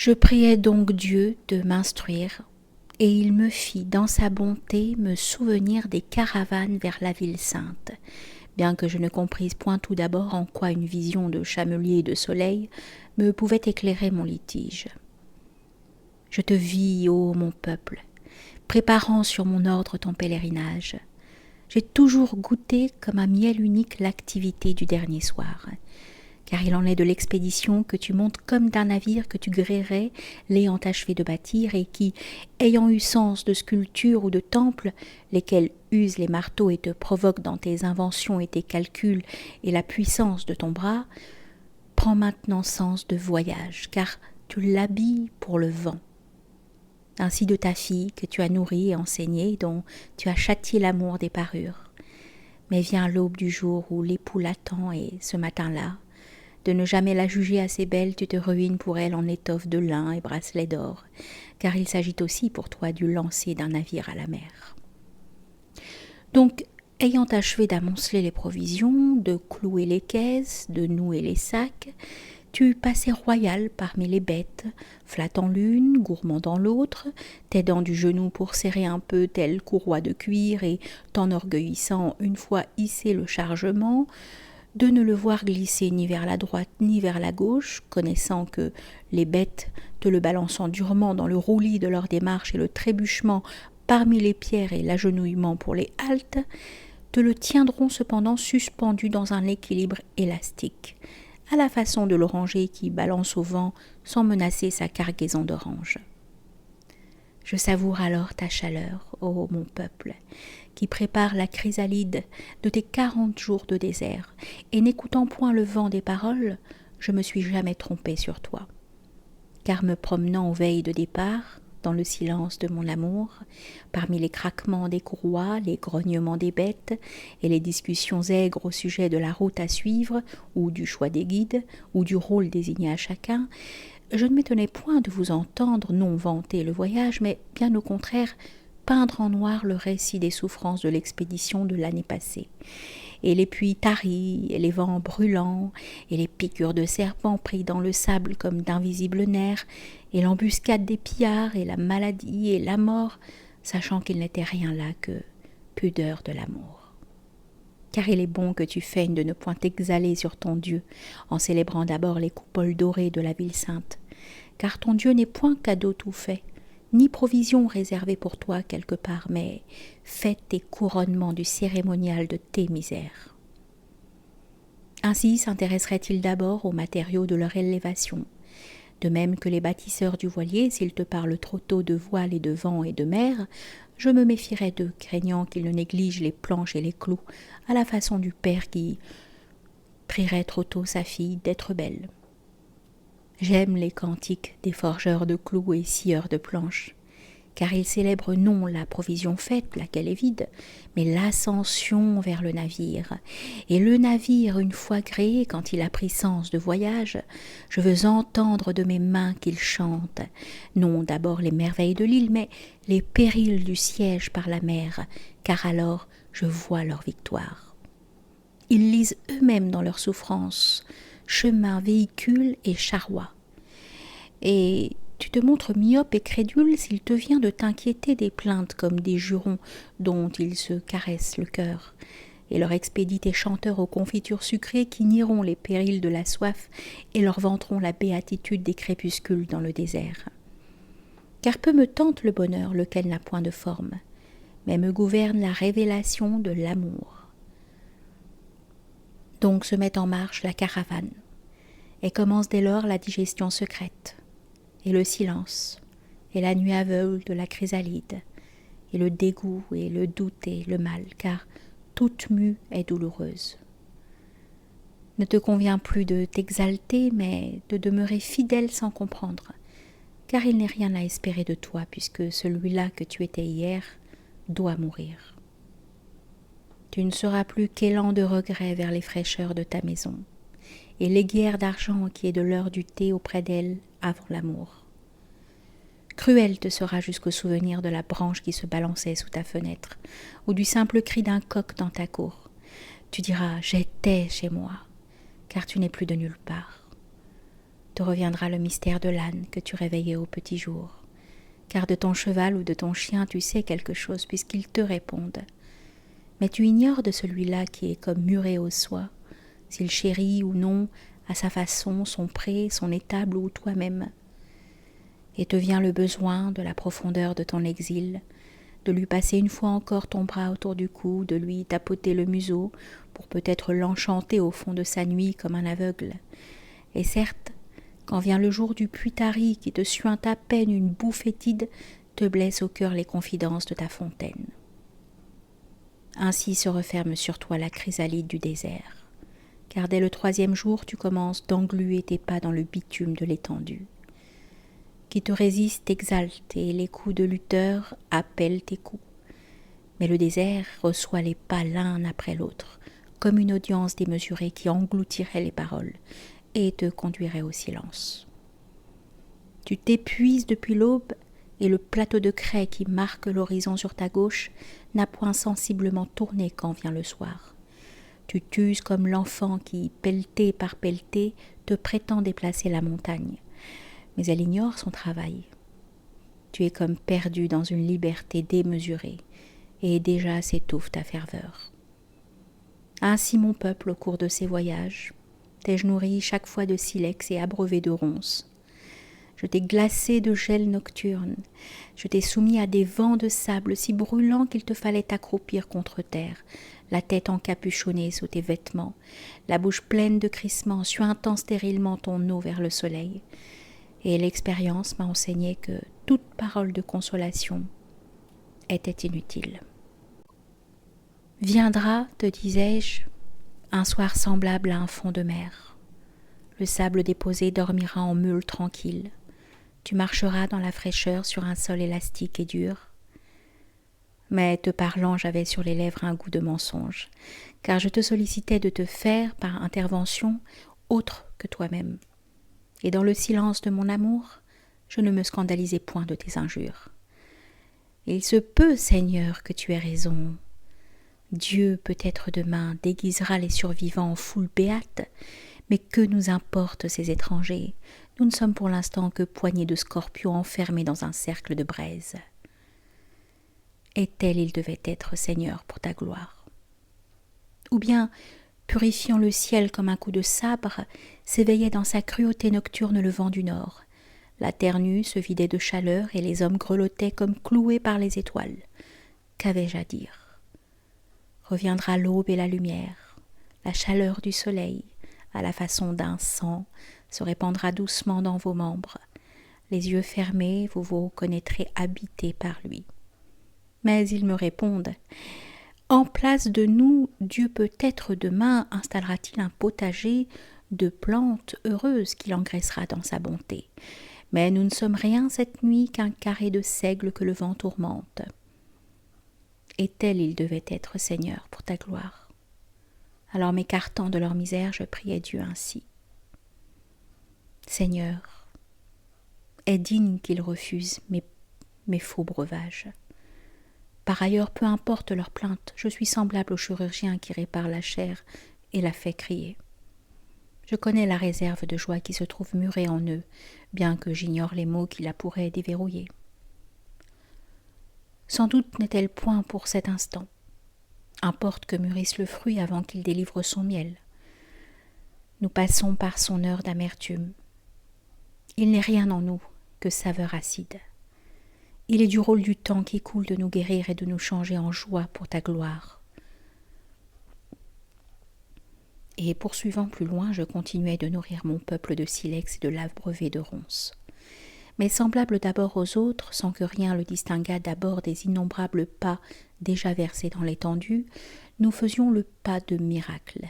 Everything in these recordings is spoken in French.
Je priai donc Dieu de m'instruire, et il me fit, dans sa bonté, me souvenir des caravanes vers la ville sainte, bien que je ne comprisse point tout d'abord en quoi une vision de chamelier et de soleil me pouvait éclairer mon litige. Je te vis, ô mon peuple, préparant sur mon ordre ton pèlerinage. J'ai toujours goûté comme un miel unique l'activité du dernier soir, car il en est de l'expédition que tu montes comme d'un navire que tu gréerais l'ayant achevé de bâtir et qui, ayant eu sens de sculpture ou de temple, lesquels usent les marteaux et te provoquent dans tes inventions et tes calculs et la puissance de ton bras, prend maintenant sens de voyage, car tu l'habilles pour le vent. Ainsi de ta fille que tu as nourrie et enseignée, dont tu as châtié l'amour des parures. Mais vient l'aube du jour où l'époux l'attend et, ce matin-là, de ne jamais la juger assez belle, tu te ruines pour elle en étoffe de lin et bracelets d'or, car il s'agit aussi pour toi du lancer d'un navire à la mer. Donc, ayant achevé d'amonceler les provisions, de clouer les caisses, de nouer les sacs, tu passais royal parmi les bêtes, flattant l'une, gourmand dans l'autre, t'aidant du genou pour serrer un peu telle courroie de cuir et t'enorgueillissant une fois hissé le chargement, de ne le voir glisser ni vers la droite ni vers la gauche, connaissant que les bêtes, te le balançant durement dans le roulis de leur démarche et le trébuchement parmi les pierres et l'agenouillement pour les haltes, te le tiendront cependant suspendu dans un équilibre élastique, à la façon de l'oranger qui balance au vent sans menacer sa cargaison d'oranges. Je savoure alors ta chaleur, ô mon peuple, qui prépare la chrysalide de tes 40 jours de désert, et n'écoutant point le vent des paroles, je me suis jamais trompée sur toi. Car me promenant aux veilles de départ, dans le silence de mon amour, parmi les craquements des courroies, les grognements des bêtes, et les discussions aigres au sujet de la route à suivre, ou du choix des guides, ou du rôle désigné à chacun, je ne m'étonnais point de vous entendre non vanter le voyage, mais bien au contraire peindre en noir le récit des souffrances de l'expédition de l'année passée, et les pluies taries, et les vents brûlants, et les piqûres de serpents pris dans le sable comme d'invisibles nerfs, et l'embuscade des pillards, et la maladie, et la mort, sachant qu'il n'était rien là que pudeur de l'amour. Car il est bon que tu feignes de ne point t'exhaler sur ton Dieu, en célébrant d'abord les coupoles dorées de la ville sainte, car ton Dieu n'est point cadeau tout fait, ni provision réservée pour toi quelque part, mais fête et couronnement du cérémonial de tes misères. Ainsi s'intéresserait-il d'abord aux matériaux de leur élévation, de même que les bâtisseurs du voilier, s'ils te parlent trop tôt de voile et de vent et de mer, je me méfierais d'eux, craignant qu'ils ne négligent les planches et les clous, à la façon du père qui prierait trop tôt sa fille d'être belle. J'aime les cantiques des forgeurs de clous et scieurs de planches, car ils célèbrent non la provision faite, laquelle est vide, mais l'ascension vers le navire. Et le navire, une fois créé, quand il a pris sens de voyage, je veux entendre de mes mains qu'il chante, non d'abord les merveilles de l'île, mais les périls du siège par la mer, car alors je vois leur victoire. Ils lisent eux-mêmes dans leurs souffrances chemin, véhicule et charroi. Et tu te montres myope et crédule s'il te vient de t'inquiéter des plaintes comme des jurons dont ils se caressent le cœur, et leur expédient tes chanteurs aux confitures sucrées qui nieront les périls de la soif et leur vanteront la béatitude des crépuscules dans le désert. Car peu me tente le bonheur, lequel n'a point de forme, mais me gouverne la révélation de l'amour. Donc se met en marche la caravane, et commence dès lors la digestion secrète, et le silence, et la nuit aveugle de la chrysalide, et le dégoût, et le doute, et le mal, car toute mue est douloureuse. Ne te convient plus de t'exalter, mais de demeurer fidèle sans comprendre, car il n'est rien à espérer de toi, puisque celui-là que tu étais hier doit mourir. Tu ne seras plus qu'élan de regret vers les fraîcheurs de ta maison, et l'aiguière d'argent qui est de l'heure du thé auprès d'elle avant l'amour. Cruel te sera jusqu'au souvenir de la branche qui se balançait sous ta fenêtre, ou du simple cri d'un coq dans ta cour. Tu diras « j'étais chez moi », car tu n'es plus de nulle part. te reviendra le mystère de l'âne que tu réveillais au petit jour. Car de ton cheval ou de ton chien tu sais quelque chose puisqu'ils te répondent. Mais tu ignores de celui-là qui est comme muré au soie, s'il chérit ou non, à sa façon, son pré, son étable ou toi-même. Et te vient le besoin, de la profondeur de ton exil, de lui passer une fois encore ton bras autour du cou, de lui tapoter le museau, pour peut-être l'enchanter au fond de sa nuit comme un aveugle. Et certes, quand vient le jour du puits tari qui te suinte à peine une boue fétide, te blesse au cœur les confidences de ta fontaine. Ainsi se referme sur toi la chrysalide du désert, car dès le 3e jour tu commences d'engluer tes pas dans le bitume de l'étendue. Qui te résiste t'exalte et les coups de lutteur appellent tes coups. Mais le désert reçoit les pas l'un après l'autre, comme une audience démesurée qui engloutirait les paroles et te conduirait au silence. Tu t'épuises depuis l'aube et le plateau de craie qui marque l'horizon sur ta gauche n'a point sensiblement tourné quand vient le soir. Tu t'uses comme l'enfant qui, pelleté par pelleté, te prétend déplacer la montagne. Mais elle ignore son travail. Tu es comme perdu dans une liberté démesurée, et déjà s'étouffe ta ferveur. Ainsi mon peuple au cours de ses voyages, t'ai-je nourri chaque fois de silex et abreuvé de ronces. Je t'ai glacé de gel nocturne, je t'ai soumis à des vents de sable si brûlants qu'il te fallait t'accroupir contre terre, la tête encapuchonnée sous tes vêtements, la bouche pleine de crissements, suintant stérilement ton eau vers le soleil. Et l'expérience m'a enseigné que toute parole de consolation était inutile. Viendra, te disais-je, un soir semblable à un fond de mer. Le sable déposé dormira en meule tranquille. Tu marcheras dans la fraîcheur sur un sol élastique et dur. Mais te parlant, j'avais sur les lèvres un goût de mensonge, car je te sollicitais de te faire, par intervention, autre que toi-même. Et dans le silence de mon amour, je ne me scandalisais point de tes injures. Il se peut, Seigneur, que tu aies raison. Dieu, peut-être demain, déguisera les survivants en foule béate, mais que nous importent ces étrangers? Nous ne sommes pour l'instant que poignées de scorpions enfermés dans un cercle de braise. Et tel il devait être, Seigneur, pour ta gloire. Ou bien, purifiant le ciel comme un coup de sabre, s'éveillait dans sa cruauté nocturne le vent du nord. La terre nue se vidait de chaleur et les hommes grelottaient comme cloués par les étoiles. Qu'avais-je à dire? Reviendra l'aube et la lumière, la chaleur du soleil, à la façon d'un sang, se répandra doucement dans vos membres. Les yeux fermés, vous vous reconnaîtrez habités par lui. Mais ils me répondent: en place de nous, Dieu peut-être demain installera-t-il un potager de plantes heureuses qu'il engraissera dans sa bonté. Mais nous ne sommes rien cette nuit qu'un carré de seigle que le vent tourmente. Et tel il devait être, Seigneur, pour ta gloire. Alors m'écartant de leur misère, je priais Dieu ainsi. Seigneur, est digne qu'il refuse mes faux breuvages. Par ailleurs, peu importe leur plainte, je suis semblable au chirurgien qui répare la chair et la fait crier. Je connais la réserve de joie qui se trouve murée en eux, bien que j'ignore les mots qui la pourraient déverrouiller. Sans doute n'est-elle point pour cet instant. Importe que mûrisse le fruit avant qu'il délivre son miel. Nous passons par son heure d'amertume. Il n'est rien en nous que saveur acide. Il est du rôle du temps qui coule de nous guérir et de nous changer en joie pour ta gloire. Et poursuivant plus loin, je continuais de nourrir mon peuple de silex et de l'abreuver de ronces. Mais semblable d'abord aux autres, sans que rien le distinguât d'abord des innombrables pas déjà versés dans l'étendue, nous faisions le pas de miracle,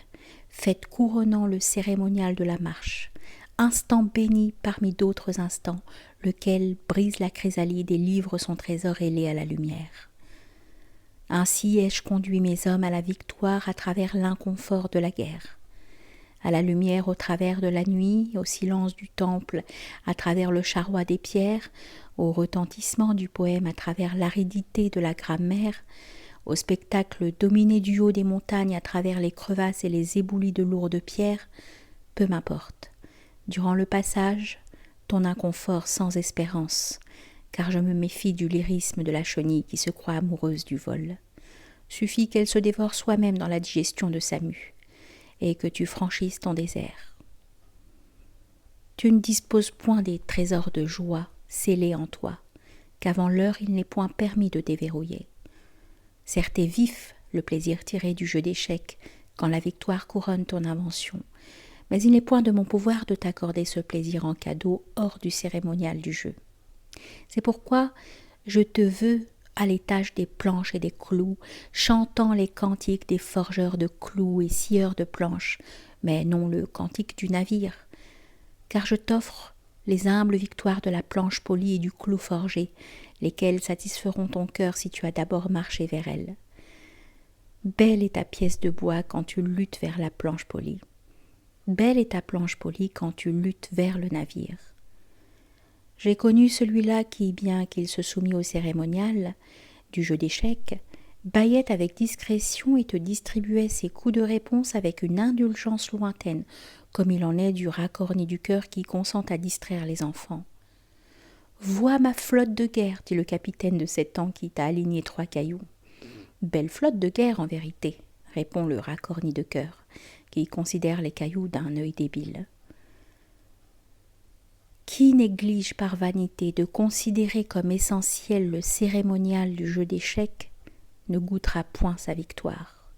fête couronnant le cérémonial de la marche, instant béni parmi d'autres instants, lequel brise la chrysalide et livre son trésor ailé à la lumière. Ainsi ai-je conduit mes hommes à la victoire à travers l'inconfort de la guerre, à la lumière au travers de la nuit, au silence du temple à travers le charroi des pierres, au retentissement du poème à travers l'aridité de la grammaire, au spectacle dominé du haut des montagnes à travers les crevasses et les éboulis de lourdes pierres, peu m'importe. Durant le passage, ton inconfort sans espérance, car je me méfie du lyrisme de la chenille qui se croit amoureuse du vol. Suffit qu'elle se dévore soi-même dans la digestion de sa mue, et que tu franchisses ton désert. Tu ne disposes point des trésors de joie scellés en toi, qu'avant l'heure il n'est point permis de déverrouiller. Certes est vif le plaisir tiré du jeu d'échecs quand la victoire couronne ton invention, mais il n'est point de mon pouvoir de t'accorder ce plaisir en cadeau hors du cérémonial du jeu. C'est pourquoi je te veux à l'étage des planches et des clous, chantant les cantiques des forgeurs de clous et scieurs de planches, mais non le cantique du navire, car je t'offre les humbles victoires de la planche polie et du clou forgé, lesquelles satisferont ton cœur si tu as d'abord marché vers elles. Belle est ta pièce de bois quand tu luttes vers la planche polie. Belle est ta planche polie quand tu luttes vers le navire. J'ai connu celui-là qui, bien qu'il se soumît au cérémonial du jeu d'échecs, bâillait avec discrétion et te distribuait ses coups de réponse avec une indulgence lointaine, comme il en est du racorni du cœur qui consent à distraire les enfants. « Vois ma flotte de guerre, dit le capitaine de 7 ans qui t'a aligné 3 cailloux. »« Belle flotte de guerre, en vérité, » répond le racorni de cœur, qui considère les cailloux d'un œil débile. Qui néglige par vanité de considérer comme essentiel le cérémonial du jeu d'échecs ne goûtera point sa victoire.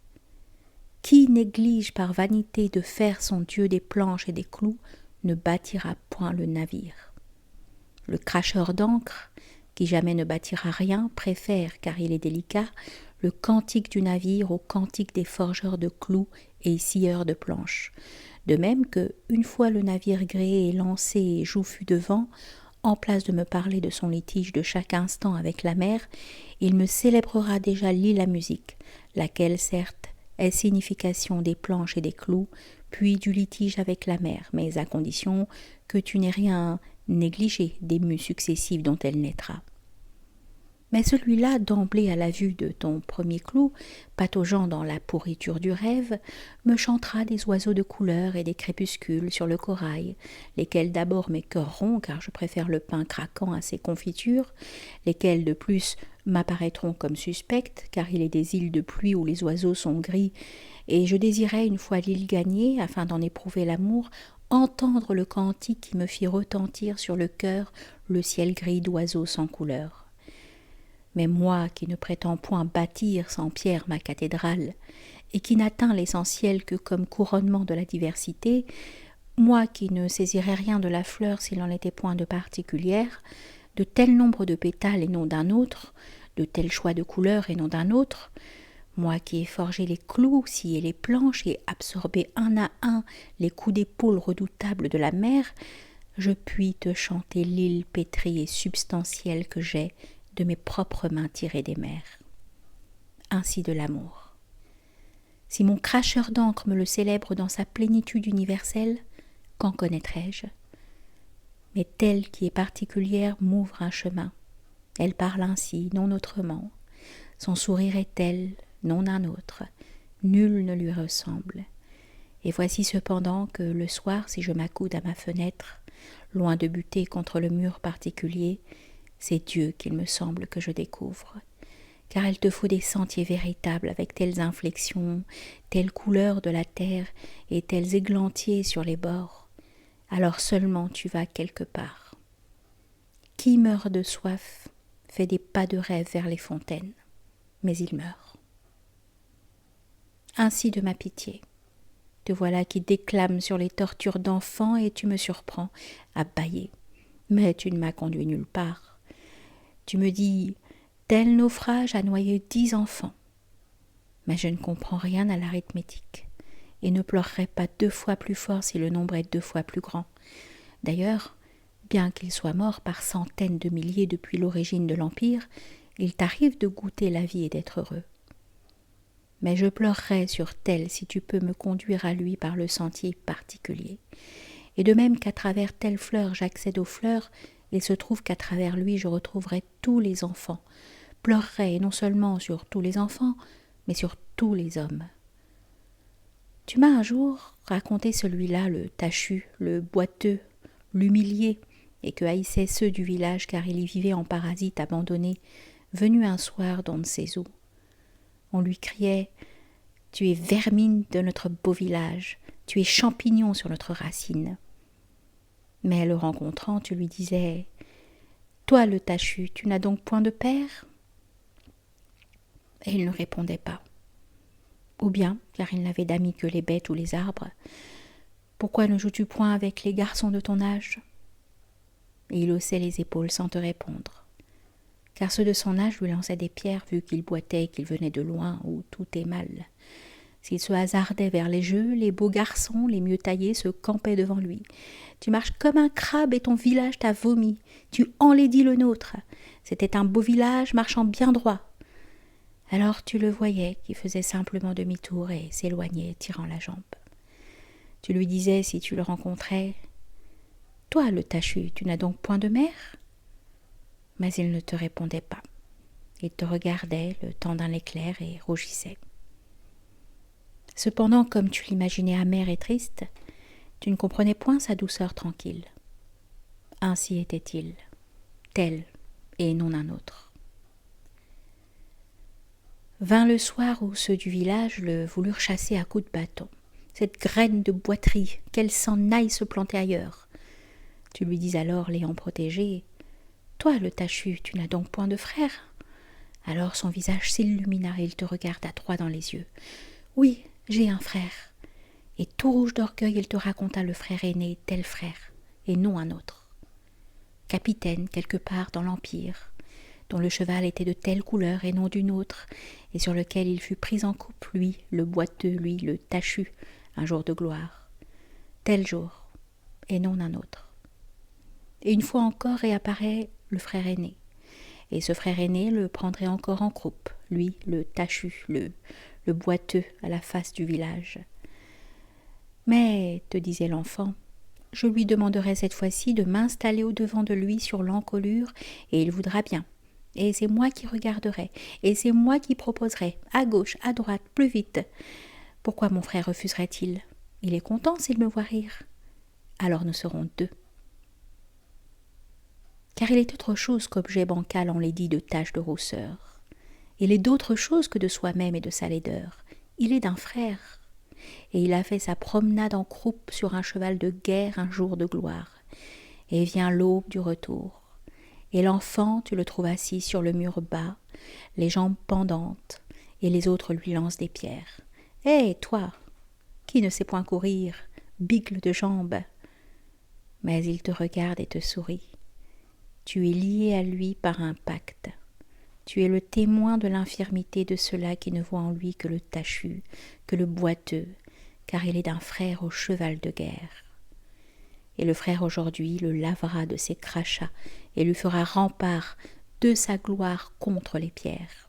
Qui néglige par vanité de faire son Dieu des planches et des clous ne bâtira point le navire. Le cracheur d'encre, qui jamais ne bâtira rien, préfère, car il est délicat, le cantique du navire au cantique des forgeurs de clous et scieurs de planches. De même que, une fois le navire gréé et lancé et jouffu de vent, en place de me parler de son litige de chaque instant avec la mer, il me célébrera déjà l'île à musique, laquelle, certes, est signification des planches et des clous, puis du litige avec la mer, mais à condition que tu n'aies rien négligé des mues successives dont elle naîtra. Mais celui-là, d'emblée à la vue de ton premier clou, pataugeant dans la pourriture du rêve, me chantera des oiseaux de couleur et des crépuscules sur le corail, lesquels d'abord m'écœureront, car je préfère le pain craquant à ses confitures, lesquels de plus m'apparaîtront comme suspectes, car il est des îles de pluie où les oiseaux sont gris, et je désirais, une fois l'île gagnée, afin d'en éprouver l'amour, entendre le cantique qui me fit retentir sur le cœur le ciel gris d'oiseaux sans couleur. Mais moi qui ne prétends point bâtir sans pierre ma cathédrale, et qui n'atteins l'essentiel que comme couronnement de la diversité, moi qui ne saisirais rien de la fleur s'il n'en était point de particulière, de tel nombre de pétales et non d'un autre, de tel choix de couleurs et non d'un autre, moi qui ai forgé les clous, scié les planches et absorbé un à un les coups d'épaule redoutables de la mer, je puis te chanter l'île pétrie et substantielle que j'ai de mes propres mains tirées des mers. Ainsi de l'amour. Si mon cracheur d'encre me le célèbre dans sa plénitude universelle, qu'en connaîtrai-je? Mais telle qui est particulière m'ouvre un chemin. Elle parle ainsi, non autrement. Son sourire est tel, non un autre. Nul ne lui ressemble. Et voici cependant que le soir, si je m'accoude à ma fenêtre, loin de buter contre le mur particulier, c'est Dieu qu'il me semble que je découvre, car il te faut des sentiers véritables avec telles inflexions, telles couleurs de la terre et tels églantiers sur les bords. Alors seulement tu vas quelque part. Qui meurt de soif fait des pas de rêve vers les fontaines, mais il meurt. Ainsi de ma pitié. Te voilà qui déclame sur les tortures d'enfants et tu me surprends à bâiller. Mais tu ne m'as conduit nulle part. Tu me dis, tel naufrage a noyé 10 enfants. Mais je ne comprends rien à l'arithmétique, et ne pleurerai pas 2 fois plus fort si le nombre est 2 fois plus grand. D'ailleurs, bien qu'ils soient morts par centaines de milliers depuis l'origine de l'Empire, il t'arrive de goûter la vie et d'être heureux. Mais je pleurerai sur tel si tu peux me conduire à lui par le sentier particulier. Et de même qu'à travers telle fleur j'accède aux fleurs, il se trouve qu'à travers lui je retrouverai tous les enfants, pleurerai non seulement sur tous les enfants, mais sur tous les hommes. Tu m'as un jour raconté celui-là, le tachu, le boiteux, l'humilié, et que haïssaient ceux du village car il y vivait en parasite abandonné, venu un soir d'on ne sait où. On lui criait « Tu es vermine de notre beau village, tu es champignon sur notre racine. » Mais le rencontrant, tu lui disais « Toi le tachu, tu n'as donc point de père ?» Et il ne répondait pas. Ou bien, car il n'avait d'amis que les bêtes ou les arbres, « Pourquoi ne joues-tu point avec les garçons de ton âge ?» Et il haussait les épaules sans te répondre, car ceux de son âge lui lançaient des pierres vu qu'il boitait et qu'il venait de loin où tout est mal. S'il se hasardait vers les jeux, les beaux garçons, les mieux taillés, se campaient devant lui. Tu marches comme un crabe et ton village t'a vomi. Tu enlaidis le nôtre. C'était un beau village marchant bien droit. Alors tu le voyais qui faisait simplement demi-tour et s'éloignait, tirant la jambe. Tu lui disais, si tu le rencontrais, « Toi, le tachu, tu n'as donc point de mère ?» Mais il ne te répondait pas. Il te regardait le temps d'un éclair et rougissait. Cependant, comme tu l'imaginais amer et triste, tu ne comprenais point sa douceur tranquille. Ainsi était-il, tel et non un autre. Vint le soir où ceux du village le voulurent chasser à coups de bâton. Cette graine de boiterie, qu'elle s'en aille se planter ailleurs. Tu lui dis alors, l'ayant protégé, « Toi, le tachu, tu n'as donc point de frère ?» Alors son visage s'illumina et il te regarda droit dans les yeux. « Oui, j'ai un frère. » Et tout rouge d'orgueil, il te raconta le frère aîné, tel frère, et non un autre. Capitaine quelque part dans l'Empire, dont le cheval était de telle couleur et non d'une autre, et sur lequel il fut pris en coupe, lui, le boiteux, lui, le tachu, un jour de gloire. Tel jour, et non un autre. Et une fois encore réapparaît le frère aîné. Et ce frère aîné le prendrait encore en croupe, lui, le tachu, le boiteux à la face du village. Mais, te disait l'enfant, je lui demanderai cette fois-ci de m'installer au-devant de lui sur l'encolure, et il voudra bien. Et c'est moi qui regarderai, et c'est moi qui proposerai, à gauche, à droite, plus vite. Pourquoi mon frère refuserait-il ? Il est content s'il me voit rire. Alors nous serons deux. Car il est autre chose qu'objet bancal enlaidi de taches de rousseur. Il est d'autre chose que de soi-même et de sa laideur. Il est d'un frère. Et il a fait sa promenade en croupe sur un cheval de guerre un jour de gloire. Et vient l'aube du retour. Et l'enfant, tu le trouves assis sur le mur bas, les jambes pendantes, et les autres lui lancent des pierres. « Hé, toi, qui ne sait point courir, bigle de jambes !» Mais il te regarde et te sourit. Tu es lié à lui par un pacte. Tu es le témoin de l'infirmité de ceux-là qui ne voient en lui que le tachu, que le boiteux, car il est d'un frère au cheval de guerre. Et le frère aujourd'hui le lavera de ses crachats et lui fera rempart de sa gloire contre les pierres.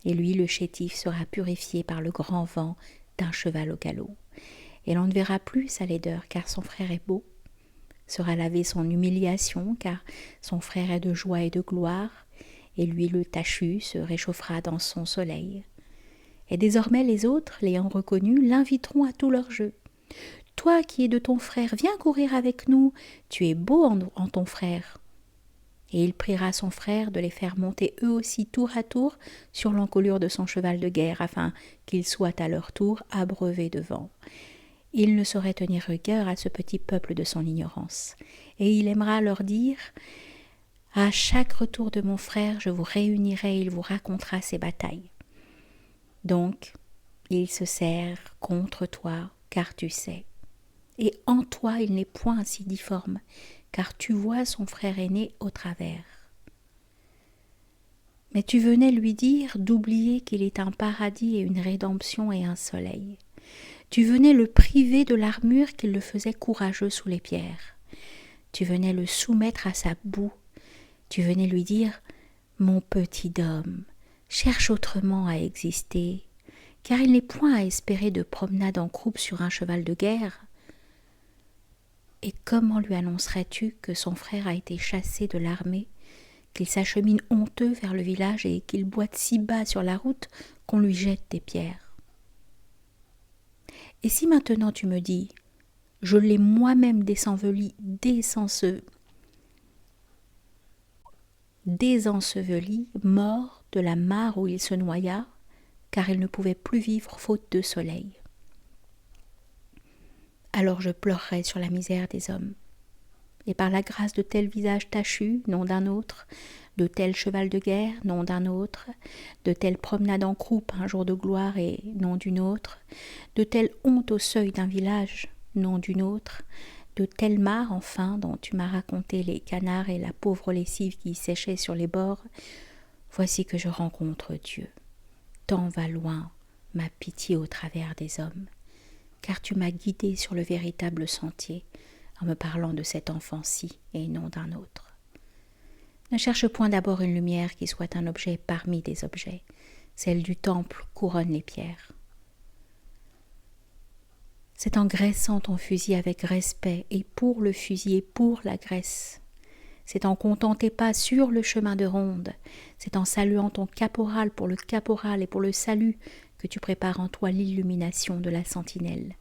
Et lui, le chétif, sera purifié par le grand vent d'un cheval au galop. Et l'on ne verra plus sa laideur, car son frère est beau. Sera lavé son humiliation, car son frère est de joie et de gloire. Et lui, le tachu, se réchauffera dans son soleil. Et désormais les autres, l'ayant reconnu, l'inviteront à tout leur jeu. « Toi qui es de ton frère, viens courir avec nous, tu es beau en ton frère. » Et il priera son frère de les faire monter eux aussi tour à tour sur l'encolure de son cheval de guerre, afin qu'ils soient à leur tour abreuvés de vent. Il ne saurait tenir rigueur à ce petit peuple de son ignorance. Et il aimera leur dire « À chaque retour de mon frère, je vous réunirai et il vous racontera ses batailles. » Donc, il se sert contre toi, car tu sais. Et en toi, il n'est point si difforme, car tu vois son frère aîné au travers. Mais tu venais lui dire d'oublier qu'il est un paradis et une rédemption et un soleil. Tu venais le priver de l'armure qui le faisait courageux sous les pierres. Tu venais le soumettre à sa boue. Tu venais lui dire « Mon petit homme, cherche autrement à exister, car il n'est point à espérer de promenade en croupe sur un cheval de guerre. » Et comment lui annoncerais-tu que son frère a été chassé de l'armée, qu'il s'achemine honteux vers le village et qu'il boite si bas sur la route qu'on lui jette des pierres ? Et si maintenant tu me dis, je l'ai moi-même désenseveli, mort de la mare où il se noya, car il ne pouvait plus vivre faute de soleil. Alors je pleurerai sur la misère des hommes. Et par la grâce de tel visage tachu, non d'un autre, de tel cheval de guerre, non d'un autre, de telle promenade en croupe un jour de gloire et non d'une autre, de telle honte au seuil d'un village, non d'une autre, de telle mare enfin dont tu m'as raconté les canards et la pauvre lessive qui séchait sur les bords, voici que je rencontre Dieu. Tant va loin ma pitié au travers des hommes, car tu m'as guidé sur le véritable sentier, en me parlant de cet enfant-ci et non d'un autre. Ne cherche point d'abord une lumière qui soit un objet parmi des objets. Celle du temple couronne les pierres. C'est en graissant ton fusil avec respect et pour le fusil et pour la graisse. C'est en comptant tes pas sur le chemin de ronde. C'est en saluant ton caporal pour le caporal et pour le salut que tu prépares en toi l'illumination de la sentinelle.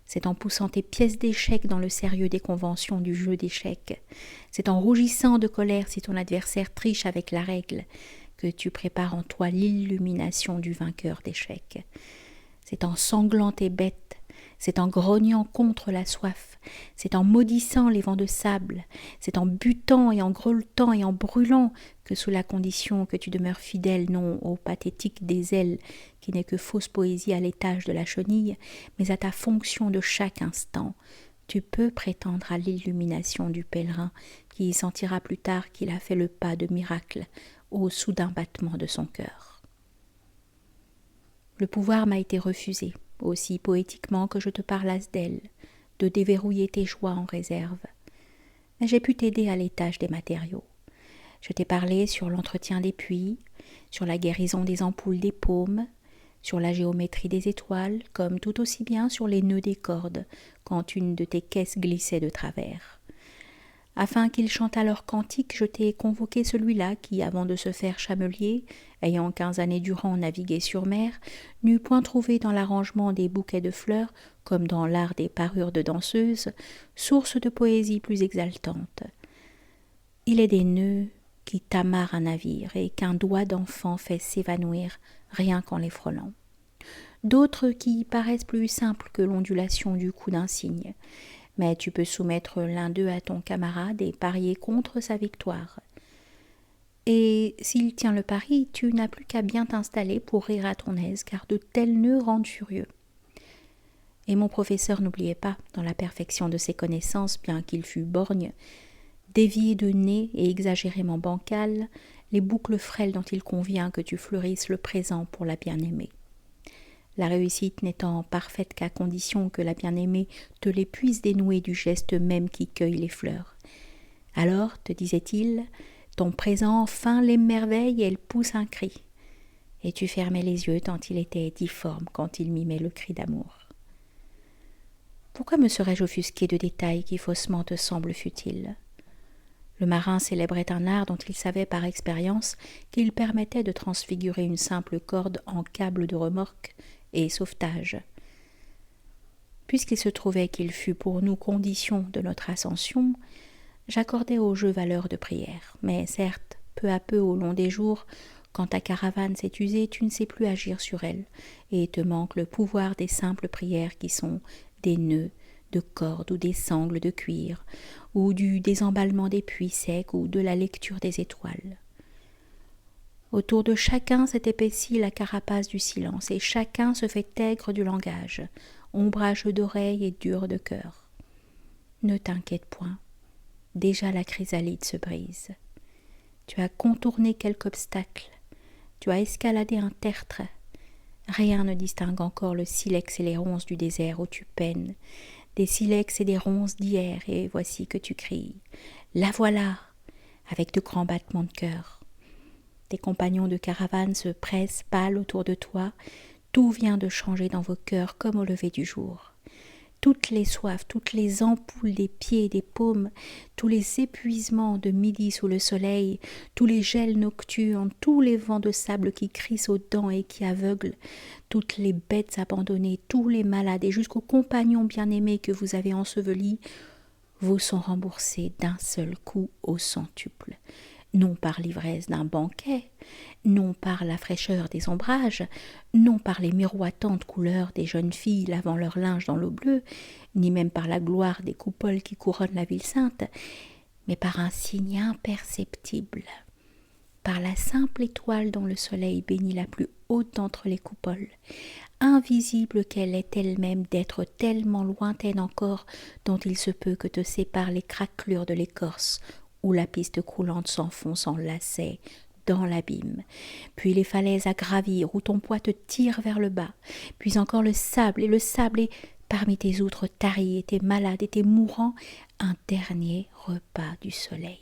C'est en poussant tes pièces d'échecs dans le sérieux des conventions du jeu d'échecs. C'est en rougissant de colère si ton adversaire triche avec la règle que tu prépares en toi l'illumination du vainqueur d'échecs. C'est en sanglant tes bêtes, c'est en grognant contre la soif, c'est en maudissant les vents de sable, c'est en butant et en grelottant et en brûlant que sous la condition que tu demeures fidèle non au pathétique des ailes qui n'est que fausse poésie à l'étage de la chenille, mais à ta fonction de chaque instant, tu peux prétendre à l'illumination du pèlerin qui sentira plus tard qu'il a fait le pas de miracle au soudain battement de son cœur. Le pouvoir m'a été refusé, aussi poétiquement que je te parlasse d'elle, de déverrouiller tes joies en réserve. Mais j'ai pu t'aider à l'étage des matériaux. Je t'ai parlé sur l'entretien des puits, sur la guérison des ampoules des paumes, sur la géométrie des étoiles, comme tout aussi bien sur les nœuds des cordes, quand une de tes caisses glissait de travers. Afin qu'ils chantât leur cantique, je t'ai convoqué celui-là qui, avant de se faire chamelier, ayant 15 années durant navigué sur mer, n'eût point trouvé dans l'arrangement des bouquets de fleurs, comme dans l'art des parures de danseuses, source de poésie plus exaltante. Il est des nœuds qui t'amarrent un navire et qu'un doigt d'enfant fait s'évanouir rien qu'en les frôlant. D'autres qui paraissent plus simples que l'ondulation du cou d'un cygne. Mais tu peux soumettre l'un d'eux à ton camarade et parier contre sa victoire. Et s'il tient le pari, tu n'as plus qu'à bien t'installer pour rire à ton aise, car de tels nœuds rendent furieux. Et mon professeur n'oubliait pas, dans la perfection de ses connaissances, bien qu'il fût borgne, dévié de nez et exagérément bancal, les boucles frêles dont il convient que tu fleurisses le présent pour la bien-aimée. La réussite n'étant parfaite qu'à condition que la bien-aimée te les puisse dénouer du geste même qui cueille les fleurs. Alors, te disait-il, ton présent fin l'émerveille et elle pousse un cri. Et tu fermais les yeux tant il était difforme quand il mimait le cri d'amour. Pourquoi me serais-je offusqué de détails qui faussement te semblent futiles ? Le marin célébrait un art dont il savait par expérience qu'il permettait de transfigurer une simple corde en câble de remorque et sauvetage. Puisqu'il se trouvait qu'il fût pour nous condition de notre ascension, j'accordais au jeu valeur de prière. Mais certes, peu à peu au long des jours, quand ta caravane s'est usée, tu ne sais plus agir sur elle, et te manque le pouvoir des simples prières qui sont des nœuds de cordes ou des sangles de cuir, ou du désemballement des puits secs ou de la lecture des étoiles. Autour de chacun s'est épaissie la carapace du silence, et chacun se fait aigre du langage, ombrageux d'oreilles et dur de cœur. Ne t'inquiète point, déjà la chrysalide se brise. Tu as contourné quelque obstacle, tu as escaladé un tertre. Rien ne distingue encore le silex et les ronces du désert où tu peines, des silex et des ronces d'hier, et voici que tu cries « La voilà !» avec de grands battements de cœur. Tes compagnons de caravane se pressent pâles autour de toi, tout vient de changer dans vos cœurs comme au lever du jour. toutes les soifs, toutes les ampoules des pieds et des paumes, tous les épuisements de midi sous le soleil, tous les gels nocturnes, tous les vents de sable qui crissent aux dents et qui aveuglent, toutes les bêtes abandonnées, tous les malades et jusqu'aux compagnons bien-aimés que vous avez ensevelis, vous sont remboursés d'un seul coup au centuple. Non par l'ivresse d'un banquet, non par la fraîcheur des ombrages, non par les miroitantes couleurs des jeunes filles lavant leur linge dans l'eau bleue, ni même par la gloire des coupoles qui couronnent la ville sainte, mais par un signe imperceptible, par la simple étoile dont le soleil bénit la plus haute d'entre les coupoles, invisible qu'elle est elle-même d'être tellement lointaine encore dont il se peut que te séparent les craquelures de l'écorce où la piste coulante s'enfonce en lacets dans l'abîme, puis les falaises à gravir où ton poids te tire vers le bas, puis encore le sable et parmi tes outres taries et tes malades et tes mourants, un dernier repas du soleil.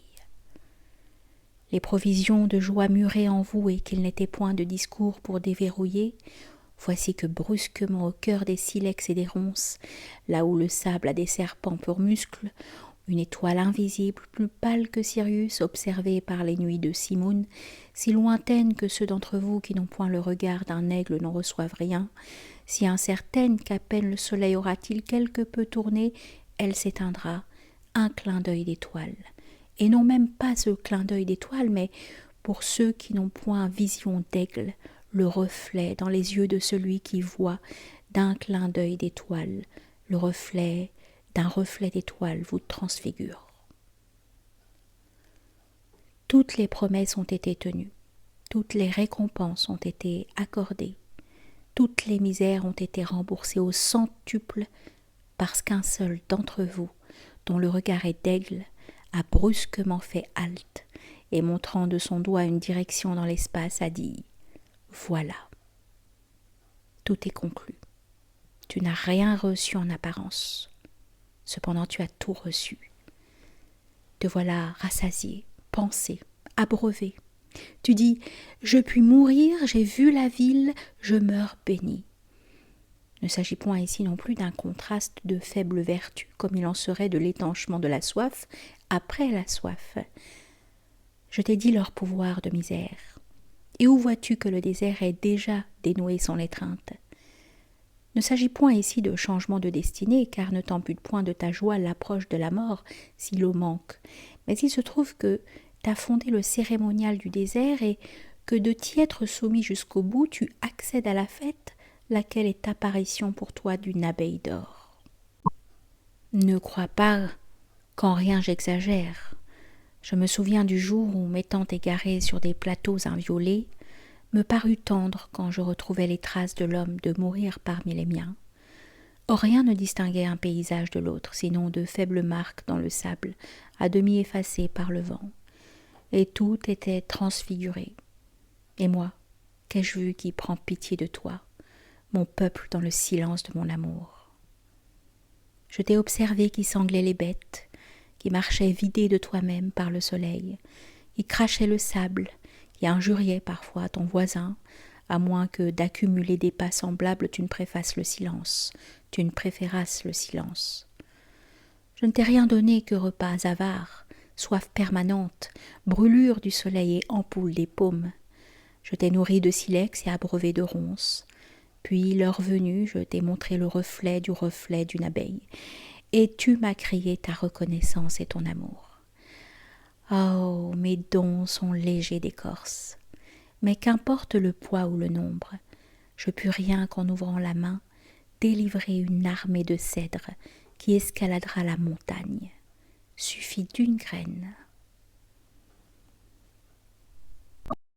Les provisions de joie mûraient en vous et qu'il n'était point de discours pour déverrouiller, voici que brusquement au cœur des silex et des ronces, là où le sable a des serpents pour muscles, une étoile invisible, plus pâle que Sirius, observée par les nuits de Simoun, si lointaine que ceux d'entre vous qui n'ont point le regard d'un aigle n'en reçoivent rien, si incertaine qu'à peine le soleil aura-t-il quelque peu tourné, elle s'éteindra, un clin d'œil d'étoile. Et non même pas ce clin d'œil d'étoile, mais pour ceux qui n'ont point vision d'aigle, le reflet dans les yeux de celui qui voit d'un clin d'œil d'étoile, le reflet d'un reflet d'étoile vous transfigure. Toutes les promesses ont été tenues, toutes les récompenses ont été accordées, toutes les misères ont été remboursées au centuple parce qu'un seul d'entre vous, dont le regard est d'aigle, a brusquement fait halte et montrant de son doigt une direction dans l'espace a dit « Voilà, tout est conclu. Tu n'as rien reçu en apparence. Cependant tu as tout reçu. Te voilà rassasié, pensé, abreuvé. Tu dis « Je puis mourir, j'ai vu la ville, je meurs béni. » Ne s'agit point ici non plus d'un contraste de faible vertu, comme il en serait de l'étanchement de la soif après la soif. Je t'ai dit leur pouvoir de misère. Et où vois-tu que le désert est déjà dénoué son étreinte? Ne s'agit point ici de changement de destinée, car ne t'ampute point de ta joie l'approche de la mort, si l'eau manque. Mais il se trouve que t'as fondé le cérémonial du désert et que de t'y être soumis jusqu'au bout, tu accèdes à la fête, laquelle est apparition pour toi d'une abeille d'or. Ne crois pas qu'en rien j'exagère. Je me souviens du jour où, m'étant égaré sur des plateaux inviolés, me parut tendre quand je retrouvais les traces de l'homme de mourir parmi les miens. Or rien ne distinguait un paysage de l'autre, sinon de faibles marques dans le sable, à demi effacées par le vent. Et tout était transfiguré. Et moi, qu'ai-je vu qui prend pitié de toi, mon peuple dans le silence de mon amour? Je t'ai observé qui sanglait les bêtes, qui marchait vidé de toi-même par le soleil, qui crachait le sable, qui injuriait parfois ton voisin, à moins que d'accumuler des pas semblables tu ne préfasses le silence, tu ne préférasses le silence. Je ne t'ai rien donné que repas avares, soif permanente, brûlure du soleil et ampoule des paumes. Je t'ai nourri de silex et abreuvé de ronces. Puis, l'heure venue, je t'ai montré le reflet d'une abeille, et tu m'as crié ta reconnaissance et ton amour. Oh, mes dons sont légers d'écorce, mais qu'importe le poids ou le nombre, je pus rien qu'en ouvrant la main délivrer une armée de cèdres qui escaladera la montagne. Suffit d'une graine.